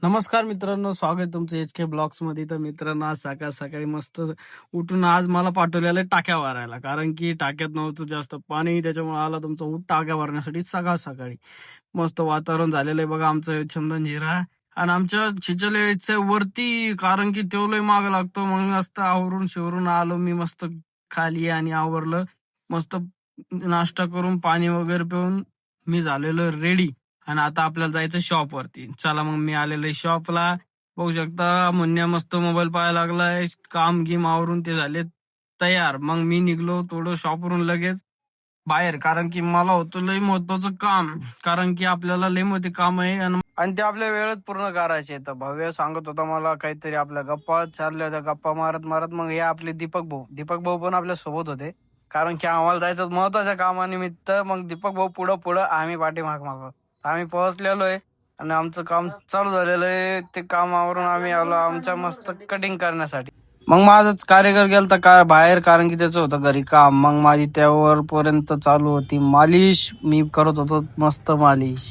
नमस्कार मित्रांनो, स्वागत आहे तुमचं HK ब्लॉग्स मध्ये. तर मित्रांनो, आज सकाळ सकाळी मस्त उठून आज मला पाठवलेलं टाक्या भरायला, कारण की टाक्यात नव्हतं जास्त पाणी, त्याच्यामुळे आला तुमचा ऊट टाक्या भरण्यासाठी सकाळ सकाळी. मस्त वातावरण झालेलं आहे बघा आमचं चंदनजिरा. आणि आमच्या चिचलेच्या वरती, कारण की तो लय माग लागतो. मग मस्त आवरून शिवरून आलो मी मस्त खाली आणि आवरलं मस्त. नाश्ता करून पाणी वगैरे पिऊन मी झालेलो रेडी. आणि आता आपल्याला जायचं शॉप वरती. चला मग मी आलेलो शॉपला. बघू शकता मुन्या मस्त मोबाईल पाहायला लागलाय. काम गिम आवरून ते झाले तयार. मग मी निघलो थोडं शॉपवरून लगेच बाहेर, कारण की मला होतं लय महत्वाचं काम. कारण की आपल्याला लय मोठे काम आहे आणि ते आपल्या वेळेत पूर्ण करायचे. तर भव्य सांगत होता मला काहीतरी, आपल्या गप्पा चालल्या होत्या. गप्पा मारत मारत मग हे आपले दीपक भाऊ पण आपल्या सोबत होते, कारण की आम्हाला जायचं महत्वाच्या कामानिमित्त. मग दीपक भाऊ पुढं पुढं, आम्ही पाठीमाग माग. आम्ही पोहोचलेलो आहे आणि आमचं काम चालू झालेलं आहे. ते कामावरून आम्ही आलो आमच्या मस्त कटिंग करण्यासाठी. मग माझंच कार्यकर गेलता का बाहेर, कारण की त्याचं होतं घरी काम. मग माझी त्यावर पर्यंत चालू होती मालिश. मी करत होतो मस्त मालिश.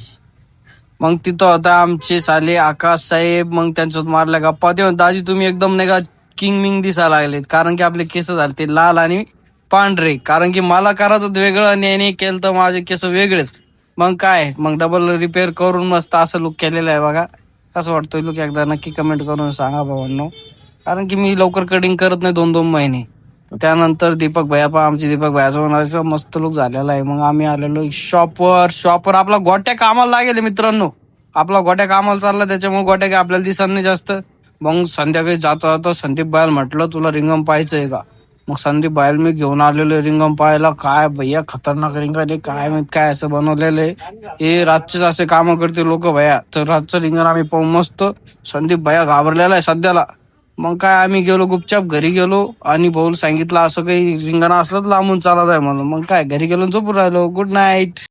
मग तिथं होता आमचे साले आकाश साहेब. मग त्यांच्यासोबत मारल्या गप्पा. ते दाजी तुम्ही एकदम नाही का किंग मिंग दिसायला लागलेत, कारण की आपले केस झाले ते लाल आणि पांढरे. कारण की मला करायचं होतं वेगळं आणि याने केलं तर माझे केस वेगळेच. मग काय, मग डबल रिपेअर करून मस्त असं लुक केलेलं आहे बघा. कसं वाटतोय लुक एकदा नक्की कमेंट करून सांगा भावांनो. कारण की मी लवकर कटिंग करत नाही 2-2 महिने. त्यानंतर दीपक भैया पण आमचे दीपक भैयाचा मस्त लुक झालेला आहे. मग आम्ही आलेलो शॉपवर आपला गोट्या कामाला लागेल मित्रांनो. आपला गोट्या कामाला चालला, त्याच्यामुळे गोट्या काय आपल्याला दिसत नाही जास्त. मग संध्याकाळी जाता जाता संदीप बायल म्हटलं तुला रिंगम पाहायचंय का. मग संदीप बायल मी घेऊन आलेलो रिंगम पाहायला. काय भैया खतरनाक रिंगण आहे, काय माहित काय असं बनवलेलं आहे. हे रातचेच असे काम करते लोक भैया. तर रातचं रिंगण आम्ही पाहू मस्त. संदीप भैया घाबरलेला आहे सध्याला. मग काय आम्ही गेलो गुपचाप घरी गेलो आणि भाऊ सांगितलं असं काही रिंगण असलं तर लांबून चालत आहे म्हणून. मग काय घरी गेलो झोपून राहिलो. Good night.